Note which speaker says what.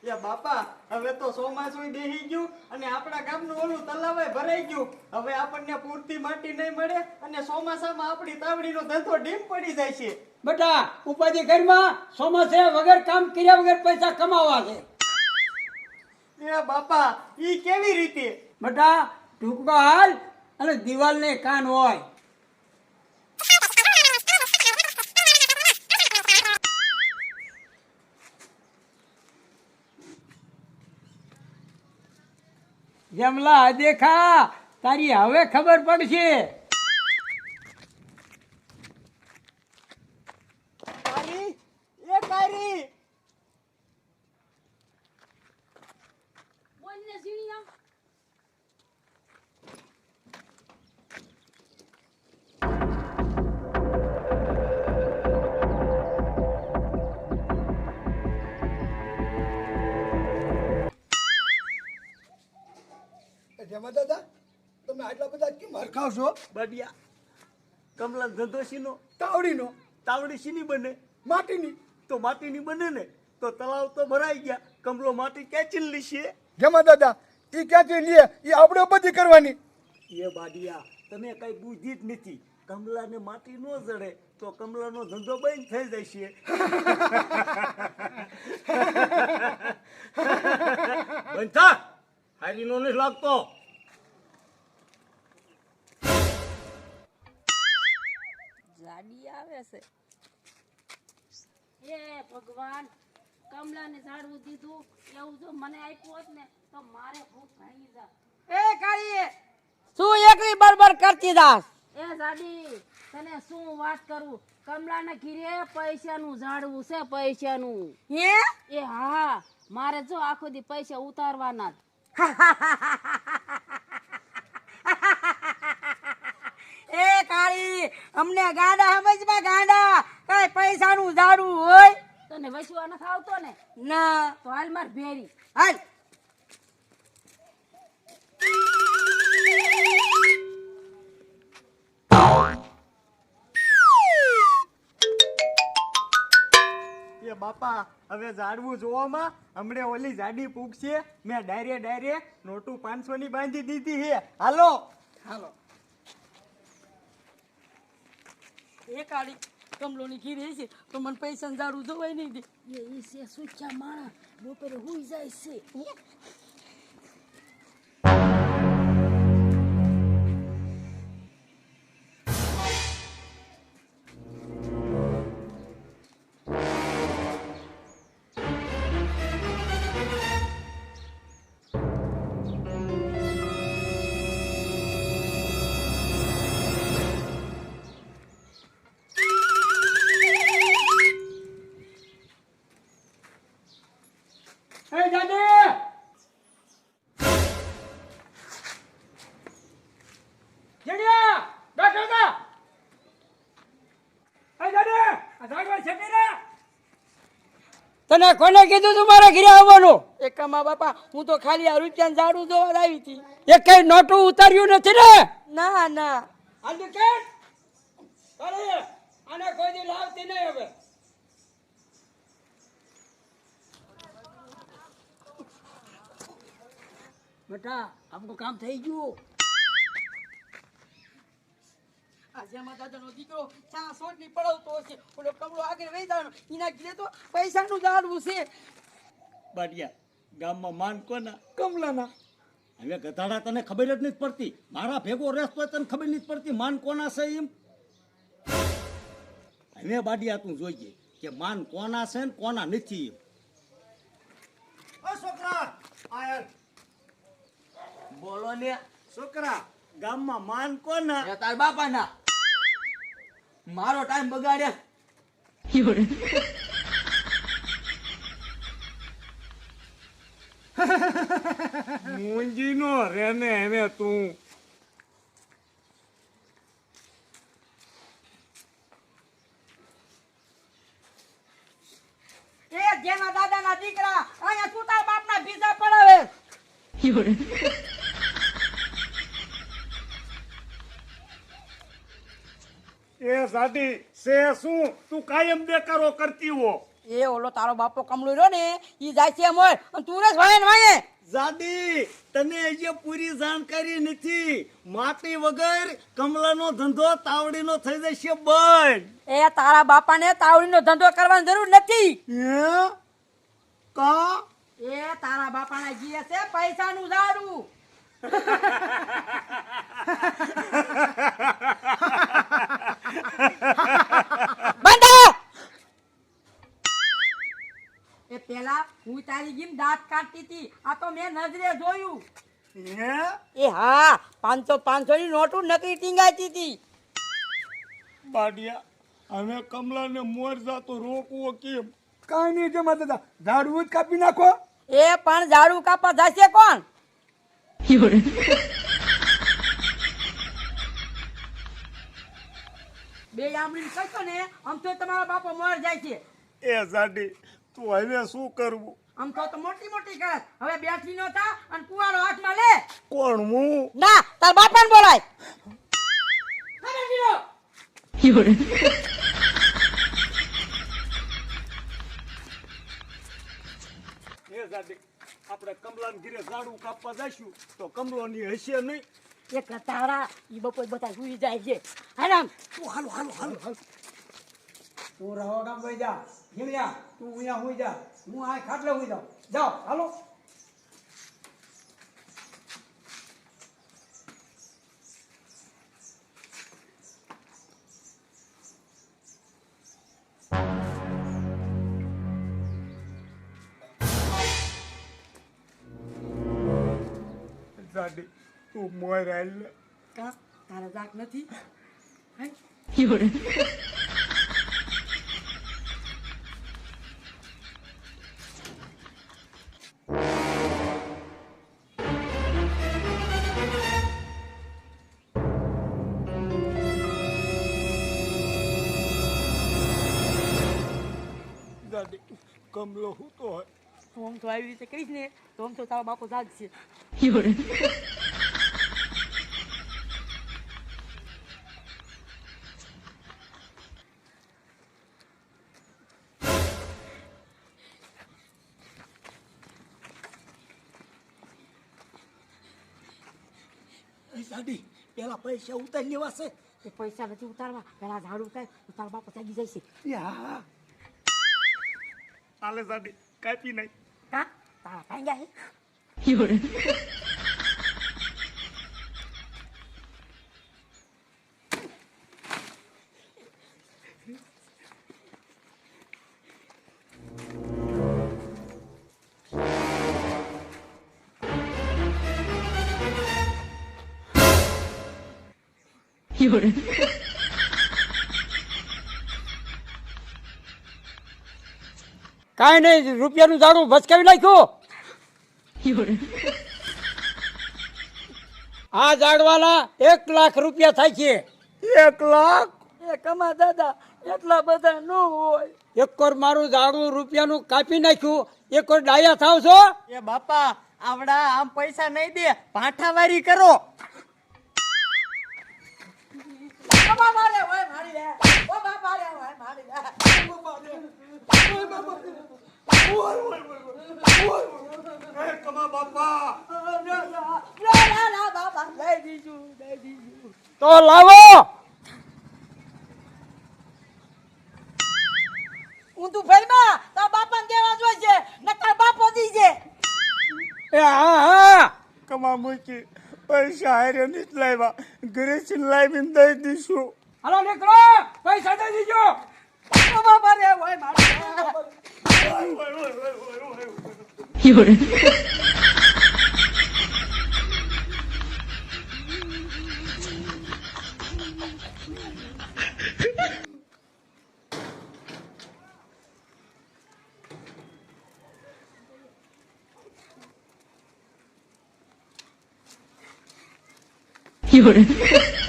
Speaker 1: એ બાપા હવે તો ચોમાસું બેહી ગયું અને આપણા ગામનું ઓલું તલાવે ભરાઈ ગયું. હવે આપણને પૂરતી માટી નહીં મળે અને ચોમાસામાં આપણી તાવડીનો ધંધો ડીમ પડી જાય છે.
Speaker 2: બેટા ઉપાધિ ઘરમાં ચોમાસે વગર કામ કર્યા વગર પૈસા કમાવા છે.
Speaker 1: એ બાપા ઈ કેવી રીતે?
Speaker 2: બેટા ટૂંકો હાલ અને દિવાલને કાન હોય. જમલા દેખા તારી હવે ખબર પડશે.
Speaker 1: કારી એ કારી
Speaker 3: બોલને ઝીણિયા.
Speaker 4: જેમાં દાદા તમે આટલા બધા કેમ હરખાવ છો?
Speaker 1: બાડિયા કમલા ધંધો શીનો?
Speaker 4: તાવડીનો.
Speaker 1: તાવડી શીની બને?
Speaker 4: માટીની.
Speaker 1: તો માટીની બને ને તો તલાવ તો ભરાઈ ગયા. કમલો માટી ક્યાંથી લીશે?
Speaker 4: જેમાં દાદા એ ક્યાંથી લે? એ આપણે બધી કરવાની.
Speaker 1: એ બાડિયા તમે કઈ બુદ્ધિ જ નથી. કમલાને માટી ન જડે તો કમલાનો ધંધો બંધ થઈ જશે. બંધા હારી નો નથી લાગતો.
Speaker 3: જાડી આવે છે. હે ભગવાન, કમલાને ઝાડવું દીધું એવું જો મને આપ્યું હોત ને તો મારે ભૂખ ભાંગી જાત.
Speaker 2: એ કાળી શું એકલી બરબર કરતી દાસ?
Speaker 3: એ જાડી તને શું વાત કરું, કમલાના ઘીરે પૈસાનું ઝાડવું છે, પૈસાનું.
Speaker 2: હે
Speaker 3: એ હા, મારે જો આખો દી પૈસા ઉતારવાના જ.
Speaker 2: એ કાળી અમને ગાંડા સમજમાં ગાંડા કઈ પૈસાનું ઝાડું હોય?
Speaker 3: તને વસવા નથી આવતો ને?
Speaker 2: ના
Speaker 3: તો હાલ માર ભેરી.
Speaker 2: હાલ.
Speaker 1: એ બાપા હવે ઝાડવું જોવામાં હમણે ઓલી જાડી પૂગશે. મેં ડાયરે નોટું 500 ની બાંધી દીધી છે. હાલો
Speaker 2: હાલો. એ કાળી કમલોની ઘી રહી છે તો મને પૈસા ઝાડું જોવાય નહીં દે.
Speaker 3: એ છે સુચ્ચા માણા, બપોરે હુઈ જાય છે.
Speaker 2: એ દાદે જડિયા બેઠો તા. એ દાદે આ ઝાડવા છે કે ના? તને કોને કીધું તું મારા ઘરે આવવાનું? એકમાં બાપા હું તો ખાલી આ રૂપિયાનું ઝાડું જોવા આવી હતી. એ કઈ નોટું ઉતાર્યું નથી ને? ના ના. આને કે અરે આને કોઈ દી લાવતી નહીં હવે. બેટા આપણું કામ થઈ ગયું. આજેમાં દાદાનો દીકરો ચા સોટની પડાવતો હશે. ઓલો કમળો આગળ વહી જવાનો એના ઘરે તો પૈસાનું ઝાડવું છે.
Speaker 1: બાડિયા ગામમાં માન કોના?
Speaker 2: કમલાના.
Speaker 1: હવે ગધાડા તને ખબર જ નથી પડતી. મારા ભેગો રહેસ તો તને ખબર નથી પડતી માન કોના છે એમ. હવે બાડિયા તું જોઈએ કે માન કોના છે ને કોના નથી એમ. છોકરા આયર બોલો ને. છોકરા ગામમાં માન કોના?
Speaker 2: તાર બાપાના. મારો ટાઈમ બગાડ્યા.
Speaker 1: મુંજી નો રેને એને તું.
Speaker 2: એ જેના દાદાના દીકરા અહીંયા તું તાર બાપના ભીજા પડાવે.
Speaker 1: એ સાડી સે શું તું કાયમ બેકારો કરતી હો?
Speaker 2: એ ઓલો તારો બાપો કમળો રહ્યો ને ઈ જાય છે એમ હોય અને તું રસ વાય ને વાય
Speaker 5: જાડી તને હજી પૂરી જાણકારી નથી. માટી વગર કમલાનો ધંધો તાવડીનો થઈ જશે બંધ.
Speaker 2: એ તારા બાપાને તાવડીનો ધંધો કરવાની જરૂર નથી.
Speaker 5: હે કા
Speaker 2: એ તારા બાપાના જીએ છે પૈસાનું ઝાડું. બંધ. એ પેલા હું તારી જીમ દાંત કાઢતી હતી, આ તો મેં નજરે જોયું.
Speaker 5: હે
Speaker 2: એ હા 500 ની નોટો નકલી ટીંગાતી હતી.
Speaker 5: બાડિયા હવે કમલાને મોર જાતો રોકવો કેમ?
Speaker 4: કાંઈ નહીં જમા દાદા, ઝાડવું જ કાપી નાખો.
Speaker 2: એ પણ ઝાડુ કાપવા જશે કોણ? બે આમળી કહેશો ને આમ તો તમારો બાપો મોર જાય છે.
Speaker 5: એ જાડી તું હવે શું કરવું?
Speaker 2: આમ તો મોટી મોટી કરે. હવે બેઠી નો થા અને કુવાડો હાથમાં લે.
Speaker 5: કોણ હું?
Speaker 2: ના તાર બાપાને બોલાય. ખબર દીધો.
Speaker 5: એ જાડી આપણે કમલાને ઘીરે ઝાડુ કાપવા જઈશું તો કમલોની હશે નહીં.
Speaker 2: એક તારા ઈ બપોર બધા સુઈ જાય છે. હારામ
Speaker 5: તું હાલો હાલો હાલો હાલો.
Speaker 4: તું રહો ગામ વઈ જા. હિમયા તું અહીંયા હોઈ જા, હું આ ખાટલે હોઈ જાઉં. જાઓ હાલો.
Speaker 5: જાડી તું મોર હાલ.
Speaker 2: કા તારા જાક નથી.
Speaker 5: જાડી કમલો હું તો હોય.
Speaker 2: તું આમ તો આવી રીતે કહીશ ને તો આમ તો તારો બાપો જાગશે.
Speaker 5: જાડી પેલા પૈસા ઉતારી લેવા છે.
Speaker 2: એ પૈસા નથી ઉતારવા, પેલા ઝાડુ ઉતાર તો તારો બાપો જાગી જાય છે.
Speaker 5: યા હાલે જાડી કાપી નાખ.
Speaker 2: કા તારા ભાંગ્યા છે. કાંઈ નહીં, રૂપિયાનું ઝાડુ ભસકાવી નાખ્યું. આ ઝાડવાના 1 લાખ રૂપિયા થાય છે.
Speaker 5: 1 લાખ?
Speaker 2: એ કમા દાદા એટલા બધા ન હોય. એક વાર મારું ઝાડુ રૂપિયાનું કાપી નાખ્યું, એક વાર ડાયા થાવ છો.
Speaker 1: એ બાપા આવડા આમ પૈસા નહીં દે, પાઠાવારી કરો.
Speaker 2: કમા મારે હોય મારી લે. ઓ બાપા રે હોય મારી લે. ઓ બાપા રે. ઓ બાપા રે.
Speaker 5: કમા બાપા
Speaker 2: ના બાપા લઈ દીધું. તો લાવો. હું તું ફેરમાં તાર બાપાને દેવા જોઈશે, નકર બાપો દીજે.
Speaker 5: એ હા હા કમા મૂકી પૈસા હારે નથી લાવ્યા, ઘરેથી લાવીને દઈ દઈશું.
Speaker 2: હાલો નીકળો, પૈસા દઈ દીજો. ઓ બાપા રે હોય મારી.
Speaker 6: 有人。